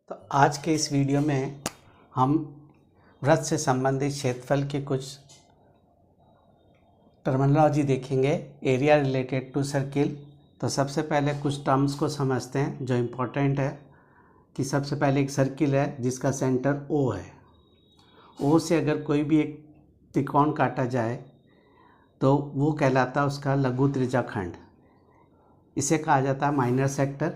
तो आज के इस वीडियो में हम वृत्त से संबंधित क्षेत्रफल के कुछ टर्मिनोलॉजी देखेंगे एरिया रिलेटेड टू सर्किल। तो सबसे पहले कुछ टर्म्स को समझते हैं जो इम्पोर्टेंट है कि सबसे पहले एक सर्किल है जिसका सेंटर O है। O से अगर कोई भी एक त्रिकोण काटा जाए तो वो कहलाता है उसका लघु त्रिज्याखंड, इसे कहा जाता है माइनर सेक्टर।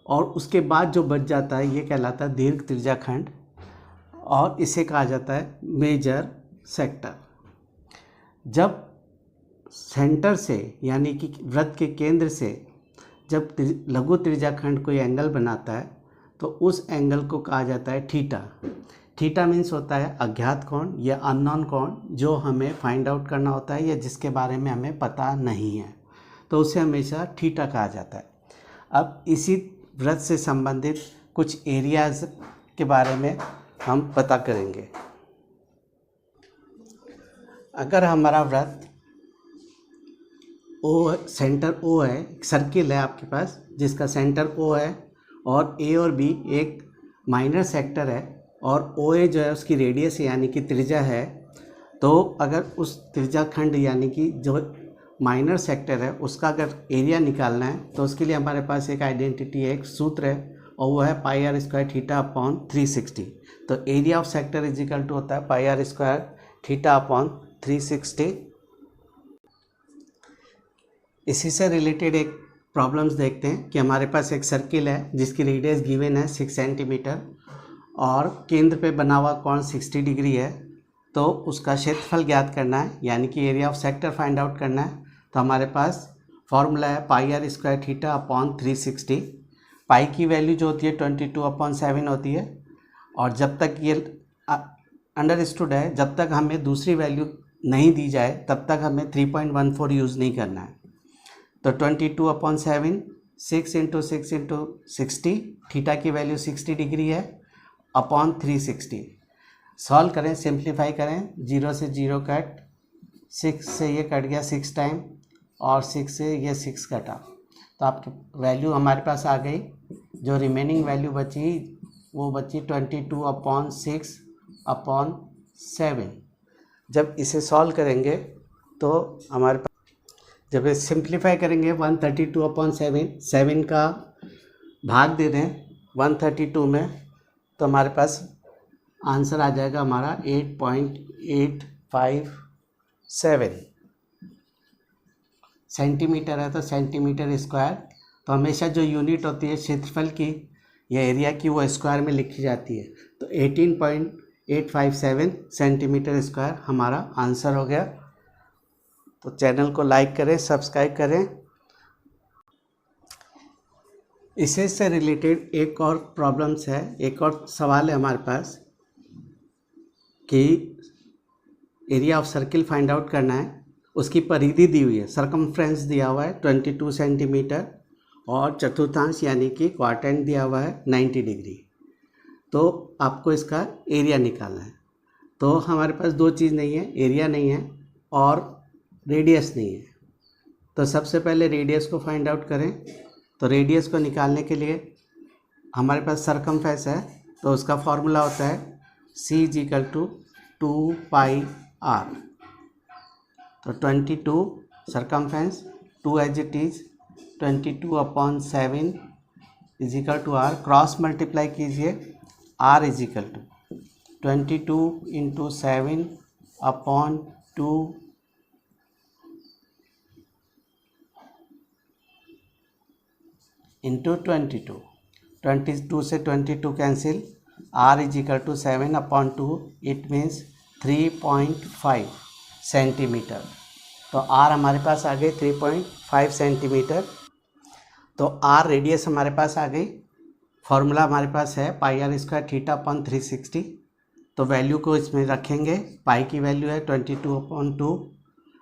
और उसके बाद जो बच जाता है ये कहलाता है दीर्घ त्रिज्याखंड और इसे कहा जाता है मेजर सेक्टर। जब सेंटर से यानी कि वृत्त के केंद्र से जब लघु त्रिज्याखंड कोई एंगल बनाता है तो उस एंगल को कहा जाता है थीटा। थीटा मीन्स होता है अज्ञात कोण या अननोन कोण जो हमें फाइंड आउट करना होता है या जिसके बारे में हमें पता नहीं है, तो उसे हमेशा थीटा कहा जाता है। अब इसी वृत्त से संबंधित कुछ एरियाज के बारे में हम पता करेंगे। अगर हमारा वृत्त O सेंटर O है, सर्किल है आपके पास जिसका सेंटर O है और A और B एक माइनर सेक्टर है और OA जो है उसकी रेडियस यानी कि त्रिज्या है, तो अगर उस त्रिज्याखंड यानी कि जो माइनर सेक्टर है उसका अगर एरिया निकालना है तो उसके लिए हमारे पास एक आइडेंटिटी है, एक सूत्र है और वो है pi r square theta upon 360। तो area of sector is equal to होता है pi r square theta upon 360। इसी से रिलेटेड एक प्रॉब्लम्स देखते हैं कि हमारे पास एक सर्किल है जिसकी रेडियस गिवन है 6 सेंटीमीटर और केंद्र पे बना हुआ कोण 60 डिग्री है, तो उसका क्षेत्रफल ज्ञात करना है यानी कि area of sector find out करना है। तो हमारे पास फॉर्मूला है pi r square theta upon 360। पाई की वैल्यू जो होती है 22/7 होती है और जब तक ये अंडरस्टूड है, जब तक हमें दूसरी वैल्यू नहीं दी जाए तब तक हमें 3.14 यूज़ नहीं करना है। तो 22/7 6 × 6 × 60, थीटा की वैल्यू 60 डिग्री है अपॉन 360। सॉल्व करें, सिंप्लीफाई करें, 0 से 0 कट, 6 से ये कट गया 6 टाइम और 6 से ये 6 कटा, तो आपकी वैल्यू हमारे पास आ गई। जो रिमेनिंग वैल्यू बची वो बची 22/6/7। जब इसे सॉल्व करेंगे तो हमारे पास जब ये सिंप्लीफाई करेंगे 132/7, 7 का भाग दे दें 132 में तो हमारे पास आंसर आ जाएगा हमारा 8.857 सेंटीमीटर है, तो सेंटीमीटर स्क्वायर। तो हमेशा जो यूनिट होती है क्षेत्रफल की या एरिया की वो स्क्वायर में लिखी जाती है, तो 18.857 सेंटीमीटर स्क्वायर हमारा आंसर हो गया। तो चैनल को लाइक करें, सब्सक्राइब करें। इसी से रिलेटेड एक और प्रॉब्लम्स है, एक और सवाल है हमारे पास कि area of circle find out करना है। उसकी परिधि दी हुई है, सरकमफ्रेंस दिया हुआ है 22 सेंटीमीटर और चतुर्थांश यानी कि क्वाड्रेंट दिया हुआ है 90 डिग्री। तो आपको इसका एरिया निकालना है। तो हमारे पास दो चीज़ नहीं है, एरिया नहीं है और रेडियस नहीं है। तो सबसे पहले रेडियस को फाइंड आउट करें। तो रेडियस को निकालने के लिए हमारे पास सरकमफ्रेंस है, तो उसका फॉर्मूला होता है C = 2πr। तो 22 circumference 2 as it is 22/7 = r, cross multiply कीजिए, r = 22 × 7/2 × 22। 22 से 22 cancel, r = 7/2, it means 3.5 centimetre. तो r हमारे पास आ गई 3.5 सेंटीमीटर। तो r रेडियस हमारे पास आ गई। फॉर्मूला हमारे पास है pi r square theta upon 360। तो वैल्यू को इसमें रखेंगे, पाई की वैल्यू है 22/2,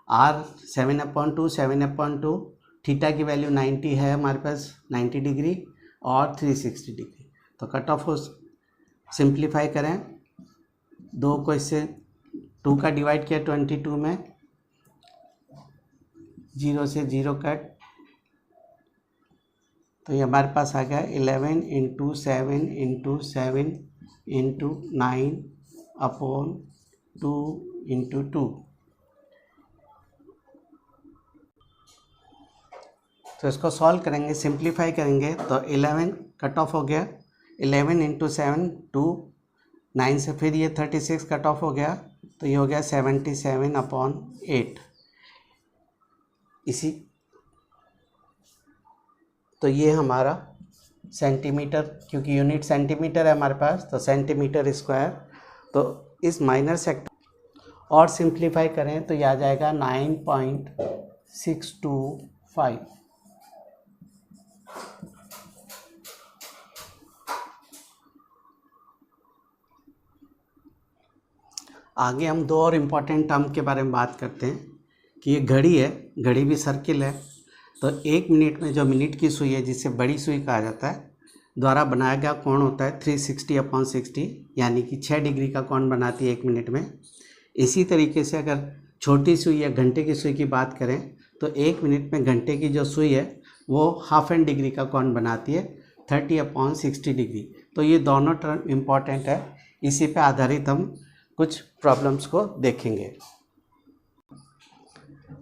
r 7/2, 7/2, थीटा की वैल्यू 90 है हमारे पास 90 डिग्री और 360 डिग्री। तो कट ऑफ हो, सिंप्लीफाई करें, 2 को इससे 2 का डिवाइड किया 22 में, 0 से 0 कट, तो ये हमारे पास आ गया 11 into 7 into 7 into 9 upon 2 into 2। तो इसको सॉल्व करेंगे, सिंप्लीफाई करेंगे तो 11 कट ऑफ हो गया, 11 इंटू 7 2, 9 से फिर ये 36 कट ऑफ हो गया, तो ये हो गया 77 अपॉन 8। इसी तो ये हमारा सेंटीमीटर, क्योंकि यूनिट सेंटीमीटर है हमारे पास, तो सेंटीमीटर स्क्वायर। तो इस माइनर सेक्टर और सिंप्लीफाई करें तो ये आ जाएगा 9.625। आगे हम दो और इम्पॉर्टेंट टर्म के बारे में बात करते हैं कि ये घड़ी है, घड़ी भी सर्किल है, तो 1 मिनट में जो मिनट की सुई है, जिसे बड़ी सुई कहा जाता है, द्वारा बनाया गया कोण होता है 360 अपॉन 60, यानी कि 6 डिग्री का कोण बनाती है 1 मिनट में। इसी तरीके से अगर छोटी सुई या घंटे की सुई की बात करें तो 1 मिनट में घंटे की जो सुई है वो हाफ एन डिग्री का कोण बनाती है 30 अपॉन 60 डिग्री। तो ये दोनों टर्म इम्पॉर्टेंट है, इसी पे आधारित हम कुछ प्रॉब्लम्स को देखेंगे।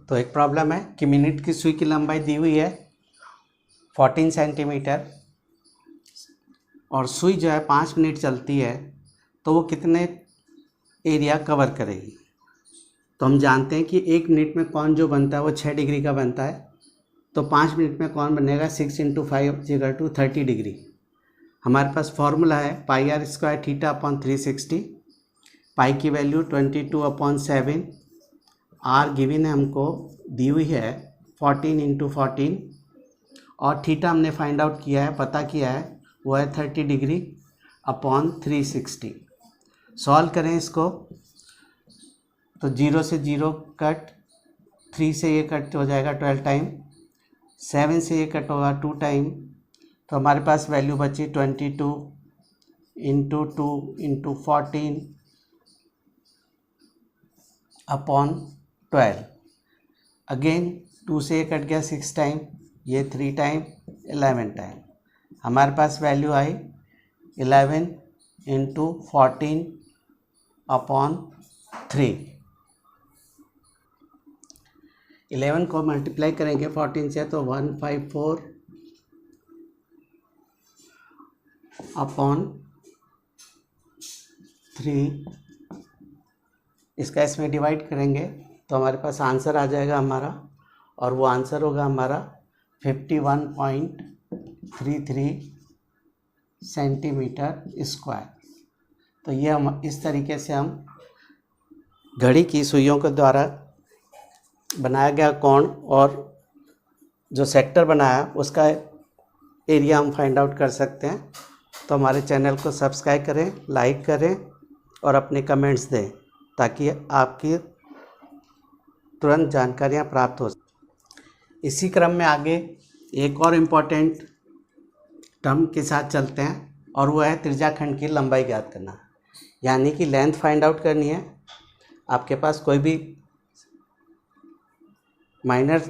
तो एक प्रॉब्लम है कि मिनट की सुई की लंबाई दी हुई है 14 सेंटीमीटर और सुई जो है 5 मिनट चलती है, तो वो कितने एरिया कवर करेगी। तो हम जानते हैं कि 1 मिनट में कोण जो बनता है वो 6 डिग्री का बनता है, तो 5 मिनट में कोण बनेगा 6 इंटू 5 इक्वल टू 30 डिग्री। हमारे पास फॉर्मूला है pi r square theta upon 360, पाई की वैल्यू 22 अपॉन 7, आर गिवन है हमको दी हुई है 14 इंटू 14, और थीटा हमने फाइंड आउट किया है, पता किया है, वो है 30 डिग्री अपॉन 360। सॉल्व करें इसको तो 0 से 0 कट, 3 से ये कट हो जाएगा 12 टाइम, 7 से ये कट होगा 2 टाइम, तो हमारे पास वैल्यू बची 22 इंटू 2 इंटू 14 अपॉन 12। अगेन 2 से ये कट गया 6 टाइम, ये 3 टाइम, 11 टाइम, हमारे पास वैल्यू आई 11 इंटू 14 अपॉन 3। 11 को मल्टीप्लाई करेंगे 14 से तो 154 अपॉन 3, इसका इसमें डिवाइड करेंगे तो हमारे पास आंसर आ जाएगा हमारा, और वो आंसर होगा हमारा 51.33 सेंटीमीटर स्क्वायर। तो ये हम इस तरीके से हम घड़ी की सुइयों के द्वारा बनाया गया कोण और जो सेक्टर बनाया उसका एरिया हम फाइंड आउट कर सकते हैं। तो हमारे चैनल को सब्सक्राइब करें, लाइक करें और अपने कमेंट्स दें, ताकि आपकी तुरंत जानकारियाँ प्राप्त हो। इसी क्रम में आगे एक और इम्पॉर्टेंट टर्म के साथ चलते हैं, और वो है त्रिज्याखंड की लंबाई ज्ञात करना, यानी कि लेंथ फाइंड आउट करनी है। आपके पास कोई भी माइनर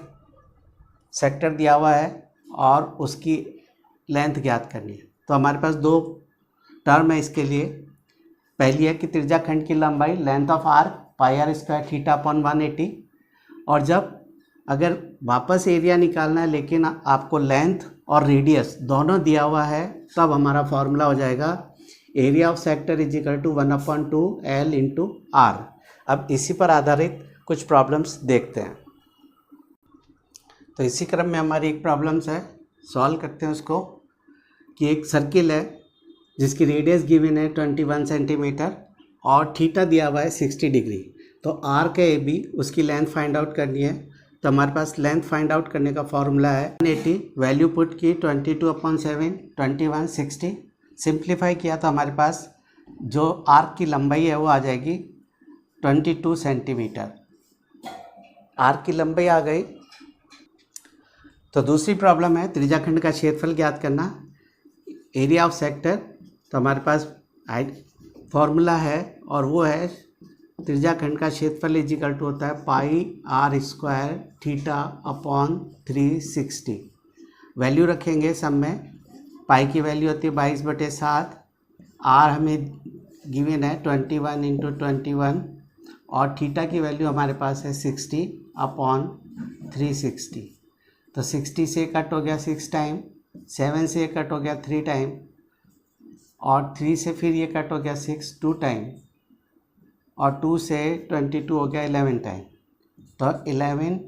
सेक्टर दिया हुआ है और उसकी लेंथ ज्ञात करनी है। तो हमारे पास दो टर्म है इसके लिए। पहली है कि त्रिज्याखंड की लंबाई length of arc pi r square theta upon 180, और जब अगर वापस एरिया निकालना है लेकिन आपको लेंथ और रेडियस दोनों दिया हुआ है, तब हमारा फॉर्मूला हो जाएगा area of sector is equal to 1/2 L into r. अब इसी पर आधारित कुछ प्रॉब्लम्स देखते हैं। तो इसी क्रम में हमारी एक प्रॉब्लम्स है, सॉल्व करते हैं उसको। कि एक सर्किल है जिसकी रेडियस गिवन है 21 सेंटीमीटर और थीटा दिया हुआ है 60 डिग्री। तो आर का ए बी, उसकी लेंथ फाइंड आउट करनी है। तो हमारे पास लेंथ फाइंड आउट करने का फॉर्मूला है 180, वैल्यू पुट की 22/7, 21 60, सिंप्लीफाई किया तो हमारे पास जो आर्क की लंबाई है वो आ जाएगी 22 सेंटीमीटर। आर्क की लंबाई आ गई। तो दूसरी प्रॉब्लम है त्रिज्याखंड का क्षेत्रफल ज्ञात करना, एरिया ऑफ सेक्टर। तो हमारे पास फॉर्मूला है और वो है त्रिज्याखंड का क्षेत्रफल इज इक्वल टू होता है pi r square theta upon 360। Value रखेंगे सब में। पाई की वैल्यू होती है 22/7, आर हमें गिवन है 21 × 21, और थीटा की वैल्यू हमारे पास है 60/360। तो 60 से कट हो गया 6 टाइम, 7 से कट हो गया 3 टाइम, और 3 से फिर ये कट हो गया 6 2 टाइम, और 2 से 22 हो गया 11 टाइम। तो 11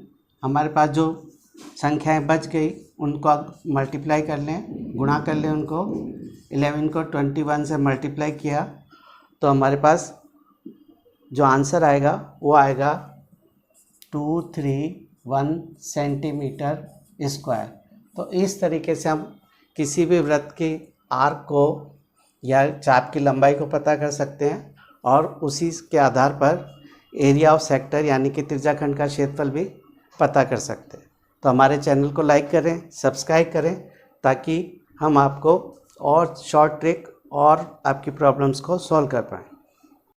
हमारे पास जो संख्याएं बच गई उनको आप मल्टीप्लाई कर लें, गुणा कर लें उनको। 11 को 21 से मल्टीप्लाई किया तो हमारे पास जो आंसर आएगा वो आएगा 231 सेंटीमीटर स्क्वायर। तो इस तरीके से हम किसी भी वृत्त के आर्क को या चाप की लंबाई को पता कर सकते हैं, और उसी के आधार पर एरिया ऑफ सेक्टर यानी कि त्रिज्याखंड का क्षेत्रफल भी पता कर सकते हैं। तो हमारे चैनल को लाइक करें, सब्सक्राइब करें, ताकि हम आपको और शॉर्ट ट्रिक और आपकी प्रॉब्लम्स को सॉल्व कर पाएँ।